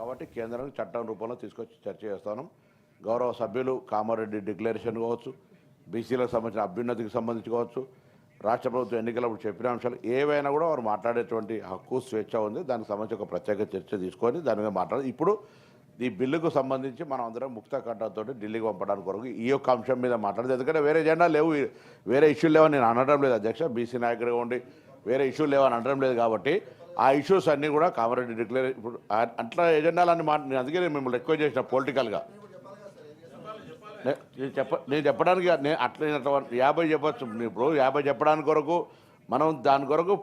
కాబట్టి కేంద్రానికి చట్టం రూపంలో తీసుకొచ్చి చర్చ చేస్తాను. గౌరవ సభ్యులు కామారెడ్డి డిక్లరేషన్ కావచ్చు, బీసీలకు సంబంధించిన అభ్యున్నతికి సంబంధించి కావచ్చు, రాష్ట్ర ప్రభుత్వం ఎన్నికలప్పుడు చెప్పిన అంశాలు ఏవైనా కూడా వారు మాట్లాడేటువంటి హక్కు స్వేచ్ఛ ఉంది. దానికి సంబంధించి ఒక ప్రత్యేక చర్చ తీసుకొని దాని మీద మాట్లాడాలి. ఇప్పుడు ఈ బిల్లుకు సంబంధించి మనం అందరం ముక్త కట్టతో ఢిల్లీకి పంపడానికి కొరకు ఈ యొక్క అంశం మీద మాట్లాడదు. ఎందుకంటే వేరే ఎజెండా లేవు, వేరే ఇష్యూలు లేవని నేను అనడం లేదు అధ్యక్ష. బీసీ నాయకుడిగా ఉండి వేరే ఇష్యూలు లేవని అనడం లేదు. కాబట్టి ఆ ఇష్యూస్ అన్నీ కూడా కామారెడ్డి డిక్లేర్ ఇప్పుడు అట్లా ఎజెండాలన్నీ నేను అందుకే నేను మిమ్మల్ని రిక్వెస్ట్ చేసిన పొలిటికల్గా నేను చెప్పడానికి నేను అట్లా 50 చెప్పచ్చు. ఇప్పుడు 50 చెప్పడానికి కొరకు మనం దాని కొరకు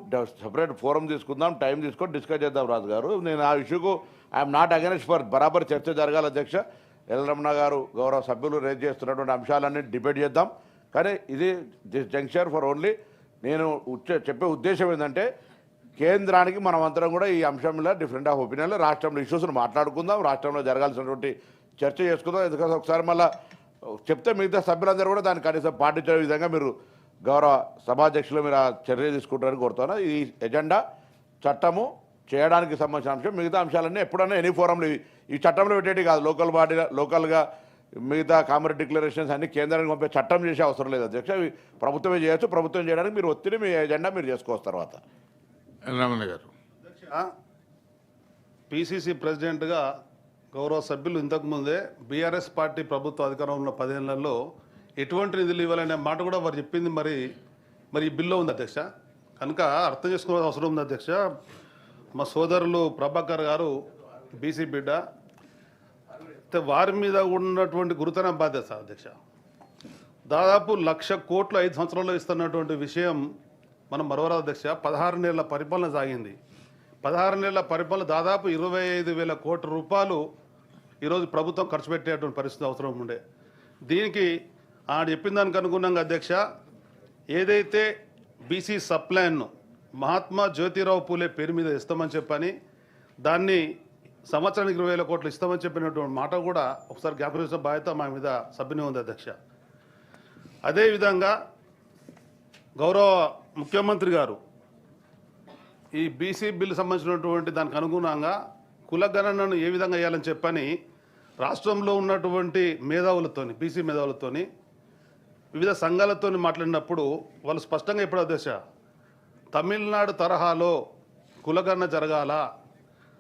సపరేట్ ఫోరం తీసుకుందాం, టైం తీసుకొని డిస్కస్ చేద్దాం. రాజు గారు, నేను ఆ ఇష్యూకు ఐఎమ్ నాట్ అగెన్స్ట్ ఫర్ బరాబర్ చర్చ జరగాలి అధ్యక్ష. ఎల్ రమణ గారు గౌరవ సభ్యులు రేజ్ చేస్తున్నటువంటి అంశాలన్నీ డిబేట్ చేద్దాం. కానీ ఇది దిస్ జంక్షన్ ఫర్ ఓన్లీ నేను చెప్పే ఉద్దేశం ఏంటంటే కేంద్రానికి మనం అందరం కూడా ఈ అంశంలో డిఫరెంట్ ఆఫ్ ఒపీనియన్లో రాష్ట్రంలో ఇష్యూస్ను మాట్లాడుకుందాం, రాష్ట్రంలో జరగాల్సినటువంటి చర్చ చేసుకుందాం. ఎందుకంటే ఒకసారి మళ్ళీ చెప్తే మిగతా సభ్యులందరూ కూడా దాన్ని కనీసం పాటించే విధంగా మీరు గౌరవ సభాధ్యక్షులు మీరు ఆ చర్య తీసుకుంటారని కోరుతాను. ఈ ఎజెండా చట్టము చేయడానికి సంబంధించిన అంశం, మిగతా అంశాలన్నీ ఎప్పుడైనా ఎనీ ఫోరంలో ఈ చట్టంలో పెట్టేటి కాదు. లోకల్గా మిగతా కామరెడ్డి డిక్లరేషన్స్ అన్ని కేంద్రానికి పంపే చట్టం చేసే అవసరం లేదు అధ్యక్ష. ప్రభుత్వమే చేయొచ్చు. ప్రభుత్వం చేయడానికి మీరు ఒత్తిడి మీ ఎజెండా మీరు చేసుకోవచ్చు. తర్వాత రమణ గారు, పిసిసి ప్రెసిడెంట్గా గౌరవ సభ్యులు ఇంతకుముందే బీఆర్ఎస్ పార్టీ ప్రభుత్వ అధికారంలో ఉన్న 10 ఏళ్లలో ఎటువంటి నిధులు ఇవ్వాలనే మాట కూడా వారు చెప్పింది మరి ఈ బిల్లో ఉంది అధ్యక్ష. కనుక అర్థం చేసుకోవాల్సిన అవసరం ఉంది అధ్యక్ష. మా సోదరులు ప్రభాకర్ గారు బీసీ బిడ్డ, వారి మీద ఉన్నటువంటి గురుతర బాధ్యత అధ్యక్ష. దాదాపు 1,00,000 కోట్లు 5 సంవత్సరాల్లో ఇస్తున్నటువంటి విషయం మనం మరవరాదు అధ్యక్ష. 16 నెలల పరిపాలన సాగింది. 16 నెలల పరిపాలన దాదాపు 25,000 కోట్ల రూపాయలు ఈరోజు ప్రభుత్వం ఖర్చు పెట్టేటువంటి పరిస్థితి అవసరం ఉండే. దీనికి ఆయన చెప్పిన దానికి అనుగుణంగా అధ్యక్ష, ఏదైతే బీసీ సప్లాన్ను మహాత్మా జ్యోతిరావు పూలే పేరు మీద ఇస్తామని చెప్పని, దాన్ని సంవత్సరానికి 20,000 కోట్లు ఇస్తామని చెప్పినటువంటి మాట కూడా ఒకసారి జ్ఞాపకం బాధ్యత మా మీద సభ్యుని ఉంది అధ్యక్ష. అదేవిధంగా గౌరవ ముఖ్యమంత్రి గారు ఈ బీసీ బిల్లు సంబంధించినటువంటి దానికి అనుగుణంగా కులగణనను ఏ విధంగా వేయాలని చెప్పని రాష్ట్రంలో ఉన్నటువంటి మేధావులతోని, బీసీ మేధావులతోని, వివిధ సంఘాలతో మాట్లాడినప్పుడు వాళ్ళు స్పష్టంగా ఇప్పుడు దశ తమిళనాడు తరహాలో కులగణన జరగాల.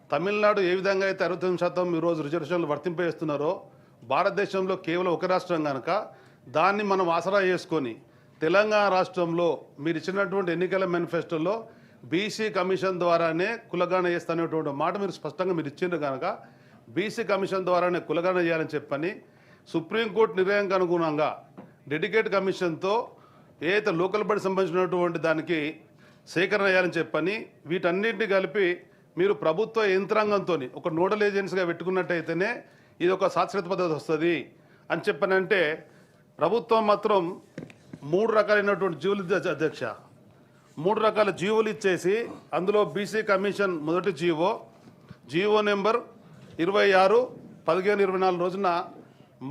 తమిళనాడు ఏ విధంగా అయితే 69% ఈరోజు రిజర్వేషన్లు వర్తింపజేస్తున్నారో భారతదేశంలో కేవలం ఒక రాష్ట్రం కనుక దాన్ని మనం ఆసరా చేసుకొని తెలంగాణ రాష్ట్రంలో మీరు ఇచ్చినటువంటి ఎన్నికల మేనిఫెస్టోలో బీసీ కమిషన్ ద్వారానే కులగణన చేస్తున్నటువంటి మాట మీరు స్పష్టంగా మీరు ఇచ్చిండ్రు కనుక బీసీ కమిషన్ ద్వారానే కులగణన చేయాలని చెప్పని సుప్రీంకోర్టు నిర్ణయానికి అనుగుణంగా డెడికేట్ కమిషన్తో ఏదైతే లోకల్ బడి సంబంధించినటువంటి దానికి సేకరణ చేయాలని చెప్పని వీటన్నింటినీ కలిపి మీరు ప్రభుత్వ యంత్రాంగంతో ఒక నోడల్ ఏజెన్సీగా పెట్టుకున్నట్టయితేనే ఇది ఒక శాశ్వత పద్ధతి వస్తుంది అని చెప్పనంటే ప్రభుత్వం మాత్రం 3 రకాలైనటువంటి జీవులు అధ్యక్ష, 3 రకాల జీవోలు ఇచ్చేసి అందులో బీసీ కమిషన్ మొదటి జీవో నెంబర్ 26/15/24 రోజున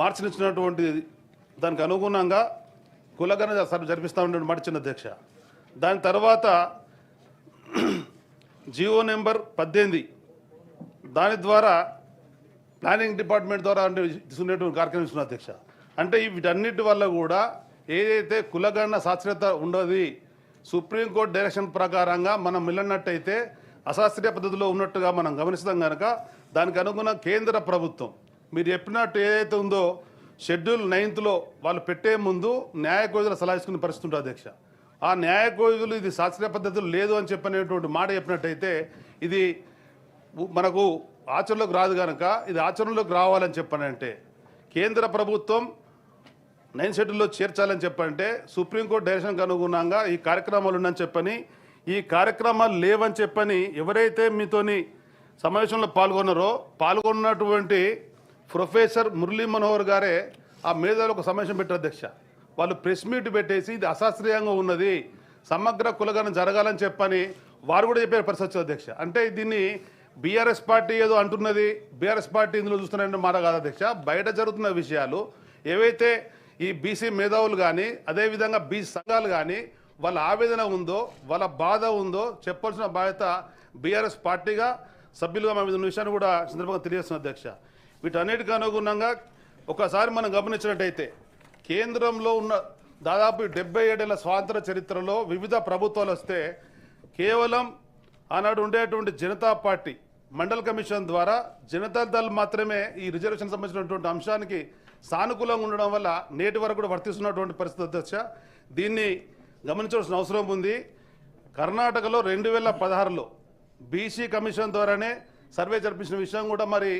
మార్చినిచ్చినటువంటి దానికి అనుగుణంగా కులగణన జరిపిస్తూ ఉండే మాట చిన్న అధ్యక్ష. దాని తర్వాత జీవో నెంబర్ 18 దాని ద్వారా ప్లానింగ్ డిపార్ట్మెంట్ ద్వారా తీసుకునేటువంటి కార్యక్రమం ఇస్తున్న అధ్యక్ష. అంటే వీటన్నిటి వల్ల కూడా ఏదైతే కులగణన శాస్త్రీయత ఉండదు, సుప్రీంకోర్టు డైరెక్షన్ ప్రకారంగా మనం వెళ్ళినట్టయితే అశాస్త్రీయ పద్ధతిలో ఉన్నట్టుగా మనం గమనిస్తాం కనుక దానికి అనుగుణ కేంద్ర ప్రభుత్వం మీరు చెప్పినట్టు ఏదైతే ఉందో షెడ్యూల్ 9లో వాళ్ళు పెట్టే ముందు న్యాయ కోవిధుల సలహా తీసుకునే పరిస్థితి ఉంటుంది అధ్యక్ష. ఆ న్యాయ కోవిధులు ఇది శాస్త్రీయ పద్ధతులు లేదు అని చెప్పనేటువంటి మాట చెప్పినట్టయితే ఇది మనకు ఆచరణలోకి రాదు కనుక ఇది ఆచరణలోకి రావాలని చెప్పనంటే కేంద్ర ప్రభుత్వం 9 షెడ్యూల్లో చేర్చాలని చెప్పంటే సుప్రీంకోర్టు డైరెక్షన్కి అనుగుణంగా ఈ కార్యక్రమాలు ఉన్నాయని చెప్పని, ఈ కార్యక్రమాలు లేవని చెప్పని ఎవరైతే మీతోని సమావేశంలో పాల్గొన్నటువంటి ప్రొఫెసర్ మురళీ మనోహర్ గారే ఆ మేధావులు ఒక సమావేశం పెట్టారు అధ్యక్ష. వాళ్ళు ప్రెస్ మీట్ పెట్టేసి ఇది అశాస్త్రీయంగా ఉన్నది, సమగ్ర కులగణన జరగాలని చెప్పని వారు కూడా చెప్పే పరిస్థితి అధ్యక్ష. అంటే దీన్ని బీఆర్ఎస్ పార్టీ ఏదో అంటున్నది, బీఆర్ఎస్ పార్టీ ఇందులో చూస్తున్నారంటే మాట కాదు అధ్యక్ష. బయట జరుగుతున్న విషయాలు ఏవైతే ఈ బీసీ మేధావులు కానీ అదేవిధంగా బీసీ సంఘాలు కానీ వాళ్ళ ఆవేదన ఉందో, వాళ్ళ బాధ ఉందో చెప్పాల్సిన బాధ్యత బీఆర్ఎస్ పార్టీగా సభ్యులుగా మేము ఈ విషయాన్ని కూడా సందర్భంగా తెలియజేస్తున్నాం అధ్యక్ష. వీటన్నిటికీ అనుగుణంగా ఒకసారి మనం గమనించినట్టయితే కేంద్రంలో ఉన్న దాదాపు 77 ఏళ్ల స్వాతంత్ర చరిత్రలో వివిధ ప్రభుత్వాలు వస్తే కేవలం ఆనాడు ఉండేటువంటి జనతా పార్టీ మండల్ కమిషన్ ద్వారా జనతాదళ్ మాత్రమే ఈ రిజర్వేషన్ సంబంధించినటువంటి అంశానికి సానుకూలంగా ఉండడం వల్ల నేటి వరకు కూడా వర్తిస్తున్నటువంటి పరిస్థితి అధ్యక్ష. దీన్ని గమనించాల్సిన అవసరం ఉంది. కర్ణాటకలో 2016లో బీసీ కమిషన్ ద్వారానే సర్వే జరిపించిన విషయం కూడా మరి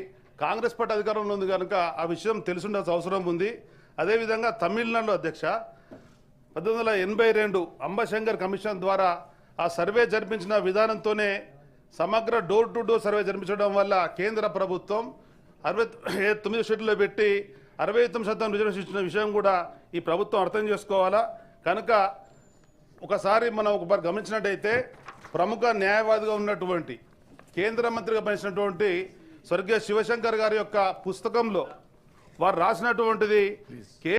కాంగ్రెస్ పార్టీ అధికారంలో ఉంది కనుక ఆ విషయం తెలిసిండాల్సిన అవసరం ఉంది. అదేవిధంగా తమిళనాడులో అధ్యక్ష 1982 అంబశంకర్ కమిషన్ ద్వారా ఆ సర్వే జరిపించిన విధానంతోనే సమగ్ర డోర్ టు డోర్ సర్వే జరిపించడం వల్ల కేంద్ర ప్రభుత్వం 69 షెడ్యూల్లో పెట్టి 69% రిజర్వేషన్ ఇచ్చిన విషయం కూడా ఈ ప్రభుత్వం అర్థం చేసుకోవాలా. కనుక ఒకసారి మనం ఒకసారి గమనించినట్టయితే ప్రముఖ న్యాయవాదిగా ఉన్నటువంటి కేంద్ర మంత్రిగా పనిచేసినటువంటి స్వర్గీయ శివశంకర్ గారి యొక్క పుస్తకంలో వారు రాసినటువంటిది